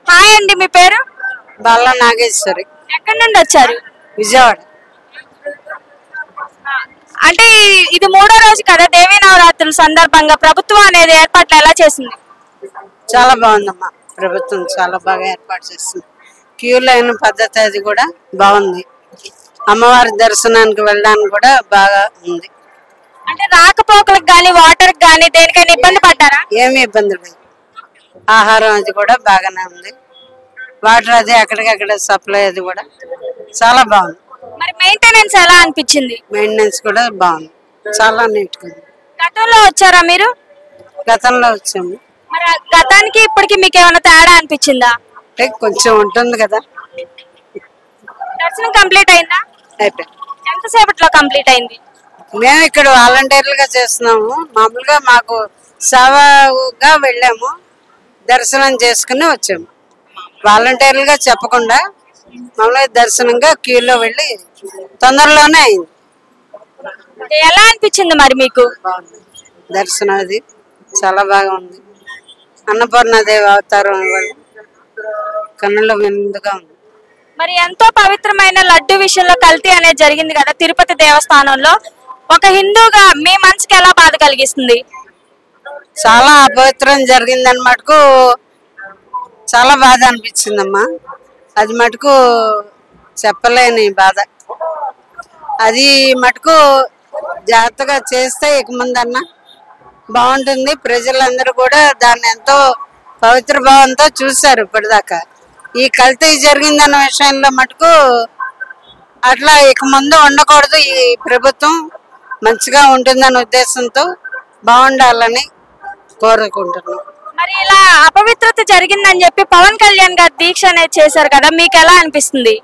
Hi అండి, మీ పేరు? బాల నాగేశ్వరి. ఎక్కడి నుండి వచ్చారు? విజయవాడ. అంటే ఇది మూడో రోజు కదా దేవీ నవరాత్రుల సందర్భంగా ప్రభుత్వం అనేది ఏర్పాట్లు ఎలా చేసింది? చాలా బాగుందమ్మా, ప్రభుత్వం చాలా బాగా ఏర్పాటు చేస్తుంది. క్యూ లైన్ పద్ధతి అది కూడా బాగుంది. అమ్మవారి దర్శనానికి వెళ్ళడానికి కూడా బాగా ఉంది. అంటే రాకపోకలకు గానీ వాటర్ గానీ దేనికైనా ఇబ్బంది పడ్డారా? ఏమీ ఇబ్బంది లేదు. ఆహారం అది కూడా బాగానే ఉంది. వాటర్ అది అక్కడికక్కడ సప్లై అది కూడా చాలా బాగుంది. మరి మెయింటెనెన్స్ ఎలా అనిపించింది? మెయింటెనెన్స్ కూడా బాగుంది, చాలా నీట్గా ఉంది. గతంలో వచ్చారా మీరు? గతంలో వచ్చాము. మరి గతానికి ఇప్పటికి మీకు ఏమైనా తేడా అనిపించిందా? అంటే కొంచెం ఉంటుంది కదా. దర్శనం కంప్లీట్ అయిందా? అయిపోయింది. ఎంతసేపట్లో కంప్లీట్ అయింది? మేము ఇక్కడ వాలంటీర్లుగా చేస్తున్నాము. మామూలుగా మాకు సేవగా వెళ్ళాము, దర్శనం చేసుకుని వచ్చాము. వాలంటీర్లుగా చెప్పకుండా మామూలుగా దర్శనంగా క్యూలో వెళ్ళి తొందరలోనే అయింది. ఎలా అనిపించింది మరి మీకు? దర్శనం అది చాలా బాగా ఉంది. అన్నపూర్ణాదేవి అవతారం కన్నుల విందుగా ఉంది. మరి ఎంతో పవిత్రమైన లడ్డు విషయంలో కల్తీ అనేది జరిగింది కదా తిరుపతి దేవస్థానంలో. ఒక హిందూగా మీ మనసుకి ఎలా బాధ కలిగిస్తుంది? చాలా అపవిత్రం జరిగిందని మటుకు చాలా బాధ అనిపించిందమ్మా. అది మటుకు చెప్పలేని బాధ. అది మటుకు జాగ్రత్తగా చేస్తే ఇక ముందన్నా బాగుంటుంది. ప్రజలందరూ కూడా దాన్ని ఎంతో పవిత్ర భావంతో చూశారు ఇప్పటిదాకా. ఈ కల్తీ జరిగిందన్న విషయంలో మటుకు అట్లా ఇక ముందు ఉండకూడదు. ఈ ప్రభుత్వం మంచిగా ఉంటుందన్న ఉద్దేశంతో బాగుండాలని కోరుకుంటున్నాం. మరి ఇలా అపవిత్రత జరిగిందని చెప్పి పవన్ కళ్యాణ్ గారు దీక్ష అనేది చేశారు కదా, మీకు ఎలా అనిపిస్తుంది?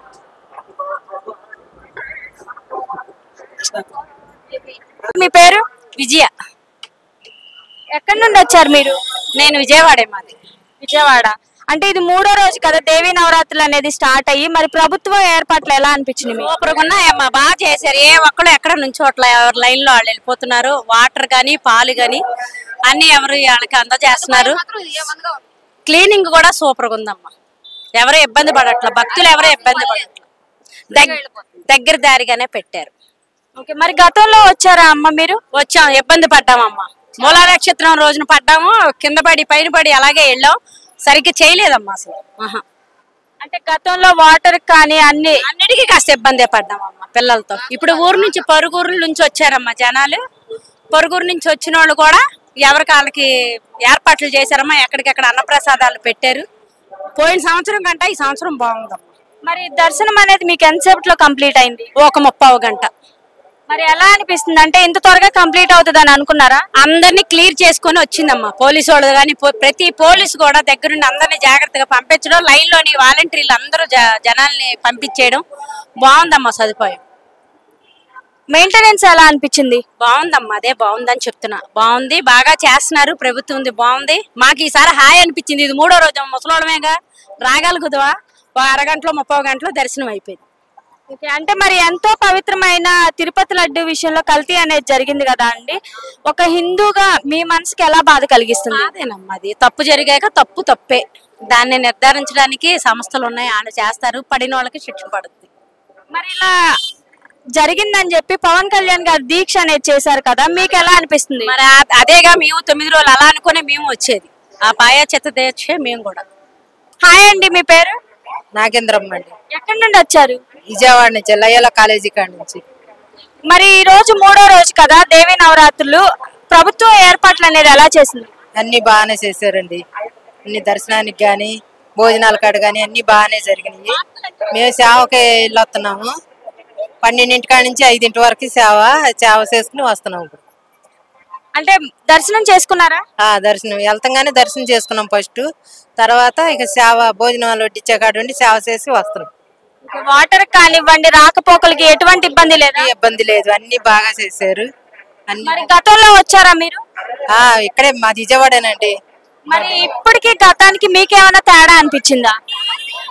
మీ పేరు? విజయ. ఎక్కడి నుండి వచ్చారు మీరు? నేను విజయవాడే, మాది విజయవాడ. అంటే ఇది మూడో రోజు కదా దేవీ నవరాత్రులు అనేది స్టార్ట్ అయ్యి, మరి ప్రభుత్వం ఏర్పాట్లు ఎలా అనిపించింది? సూపర్గా ఉన్నాయమ్మా, బాగా చేశారు. ఏ ఒక్కడు ఎక్కడ నుంచోట్ల, ఎవరి లైన్ లో వాళ్ళు వెళ్ళిపోతున్నారు. వాటర్ గాని పాలు గాని అన్ని ఎవరు వాళ్ళకి అందజేస్తున్నారు. క్లీనింగ్ కూడా సూపర్గా ఉందమ్మా. ఎవరు ఇబ్బంది పడట్ల, భక్తులు ఎవరు ఇబ్బంది పడట్ల, దగ్గర దారిగానే పెట్టారు. ఓకే, మరి గతంలో వచ్చారా అమ్మ మీరు? వచ్చాం, ఇబ్బంది పడ్డామమ్మా. మూలా నక్షత్రం రోజున పడ్డాము, కింద పడి పైన పడి అలాగే వెళ్ళాం. సరిగ్గా చేయలేదమ్మా అసలు. అంటే గతంలో వాటర్ కానీ అన్నిటికీ కాస్త ఇబ్బంది పడ్డామమ్మా పిల్లలతో. ఇప్పుడు ఊరు నుంచి పరుగురు నుంచి వచ్చారమ్మా జనాలు. పరుగురు నుంచి వచ్చిన వాళ్ళు కూడా ఎవరికి వాళ్ళకి ఏర్పాట్లు చేశారమ్మా. ఎక్కడికెక్కడ అన్నప్రసాదాలు పెట్టారు. పోయిన సంవత్సరం కంటే ఈ సంవత్సరం బాగుందమ్మా. మరి దర్శనం అనేది మీకు ఎంతసేపట్లో కంప్లీట్ అయింది? ఒక 30 గంట. మరి ఎలా అనిపిస్తుంది? అంటే ఇంత త్వరగా కంప్లీట్ అవుతుంది అని అనుకున్నారా? అందరినీ క్లియర్ చేసుకొని వచ్చిందమ్మా. పోలీసు వాళ్ళు కానీ ప్రతి పోలీసు కూడా దగ్గరుండి అందరినీ జాగ్రత్తగా పంపించడం, లైన్ లోని వాలంటీర్లు అందరూ జనాల్ని పంపించేయడం బాగుందమ్మా. సదుపాయం మెయింటెనెన్స్ ఎలా అనిపించింది? బాగుందమ్మా, అదే బాగుందని చెప్తున్నా. బాగుంది, బాగా చేస్తున్నారు ప్రభుత్వం. బాగుంది. మాకు ఈసారి హాయ్ అనిపించింది. ఇది మూడో రోజు, ముసలోడమేగా రాగలుగుదవా. ఒక అరగంటలో 30 గంటలో దర్శనం అయిపోయింది. అంటే మరి ఎంతో పవిత్రమైన తిరుపతి లడ్డు విషయంలో కల్తీ అనేది జరిగింది కదా అండి, ఒక హిందూగా మీ మనసుకి ఎలా బాధ కలిగిస్తుంది? అదేనమ్మా, అది తప్పు జరిగాక తప్పే. దాన్ని నిర్ధారించడానికి సంస్థలు ఉన్నాయి, వాళ్ళు చేస్తారు. పడిన వాళ్ళకి శిక్ష పడుతుంది. మరి ఇలా జరిగిందని చెప్పి పవన్ కళ్యాణ్ గారు దీక్ష అనేది చేశారు కదా, మీకు ఎలా అనిపిస్తుంది? మరి అదేగా మేము 9 రోజులు అలా అనుకునే మేము వచ్చేది. ఆ పాయాచిత దీక్ష మేము కూడా. హాయ్ అండి, మీ పేరు? నాగేంద్రమ్మ అండి. ఎక్కడి నుండి వచ్చారు? విజయవాడ నుంచి, లయ్యాల కాలేజీ కాడ నుంచి. మరి ఈ రోజు మూడో రోజు కదా దేవీ నవరాత్రులు, ప్రభుత్వం ఏర్పాట్లు అనేది ఎలా చేసింది? అన్ని బాగానే చేశారండి. అన్ని దర్శనానికి గాని భోజనాల కాడ గాని అన్ని బాగానే జరిగినాయి. మేము సేవకి వెళ్ళొస్తున్నాము. 12 కాడ నుంచి 5 వరకు సేవ చేసుకుని వస్తున్నాము. అంటే దర్శనం చేసుకున్నారా? దర్శనం వెళ్తాగానే దర్శనం చేసుకున్నాం ఫస్ట్. తర్వాత ఇక సేవ భోజనాలు వడ్డించే కాడ ఉండి సేవ చేసి వస్తున్నాం. వాటర్ కానివ్వండి, రాకపోకలకి ఎటువంటి ఇబ్బంది లేదు? ఇబ్బంది లేదు, అన్ని బాగా చేశారు. మరి గతంలో వచ్చారా మీరు? ఇక్కడే మాది విజయవాడేనండి. మరి ఇప్పటికి గతానికి మీకేమైనా తేడా అనిపించిందా?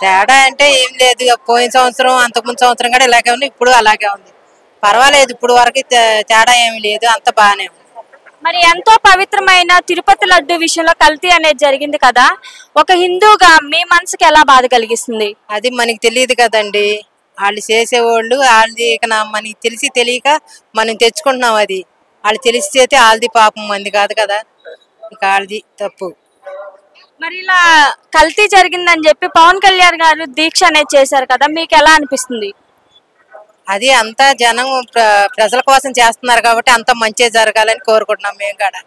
తేడా అంటే ఏం లేదు. పోయిన సంవత్సరం అంతకుముందు సంవత్సరం కూడా ఇలాగే ఉంది, ఇప్పుడు అలాగే ఉంది. పర్వాలేదు, ఇప్పుడు వరకు తేడా ఏమి లేదు, అంత బాగానే ఉంది. మరి ఎంతో పవిత్రమైన తిరుపతి లడ్డు విషయంలో కల్తీ అనేది జరిగింది కదా, ఒక హిందూగా మీ మనసుకి ఎలా బాధ కలిగిస్తుంది? అది మనకి తెలియదు కదండి, వాళ్ళు చేసేవాళ్ళు వాళ్ళది. ఇక మనకి తెలిసి తెలియక మనం తెచ్చుకుంటున్నాం. అది వాళ్ళు తెలిసి చేస్తే వాళ్ళది పాపం, మంది కాదు కదా, ఇక వాళ్ళది తప్పు. మరి ఇలా కల్తీ జరిగిందని చెప్పి పవన్ కళ్యాణ్ గారు దీక్ష అనేది చేశారు కదా, మీకు ఎలా అనిపిస్తుంది? అది అంతా జనం ప్రజల కోసం చేస్తున్నారు కాబట్టి అంత మంచి జరగాలని కోరుకుంటున్నాం మేము కూడా.